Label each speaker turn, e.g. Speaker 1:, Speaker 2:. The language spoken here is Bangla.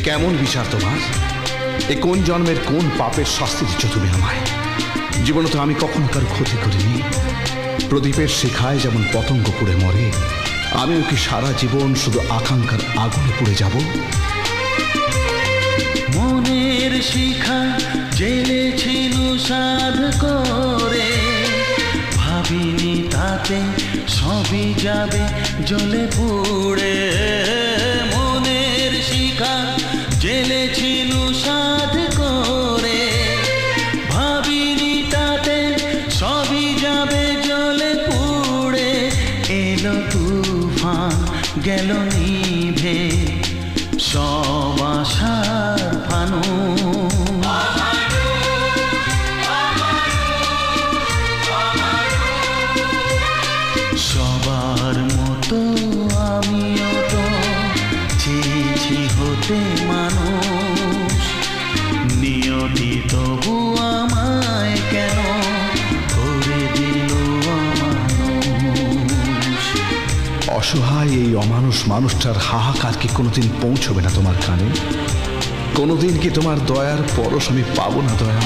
Speaker 1: কেমন বিচার তোমার? এ কোন জন্মের কোন পাপের শাস্তি দিচ্ছ তুমি আমায়? জীবনে তো আমি কখনো কারো ক্ষতি করিনি। প্রদীপের শিখায় যেমন পতঙ্গ পুড়ে মরে, আমিও কি সারা জীবন শুধু আকাঙ্ক্ষার আগুনে পুড়ে যাব?
Speaker 2: মনের শিখা জ্বেলেছিল সাধ করে, ভাবিনি তাতে সবই যাবে জ্বলে পুড়ে। মনের শিখা জ্বেলেছিল সাধ করে, ভাবিনি তাতে সবই যাবে জ্বলে পুড়ে। এলো তুফান গেল নিভে সব আশার ফানুস। সবার মতো আমিও তো চেয়েছি হতে মানুষ, নিয়তি তবু আমায় কেন করে দিল অমানুষ।
Speaker 1: অসহায় এই অমানুষ মানুষটার হাহাকার কি কোনোদিন পৌঁছবে না তোমার কানে? কোনোদিন কি তোমার দয়ার পরশ আমি পাবো না দয়া?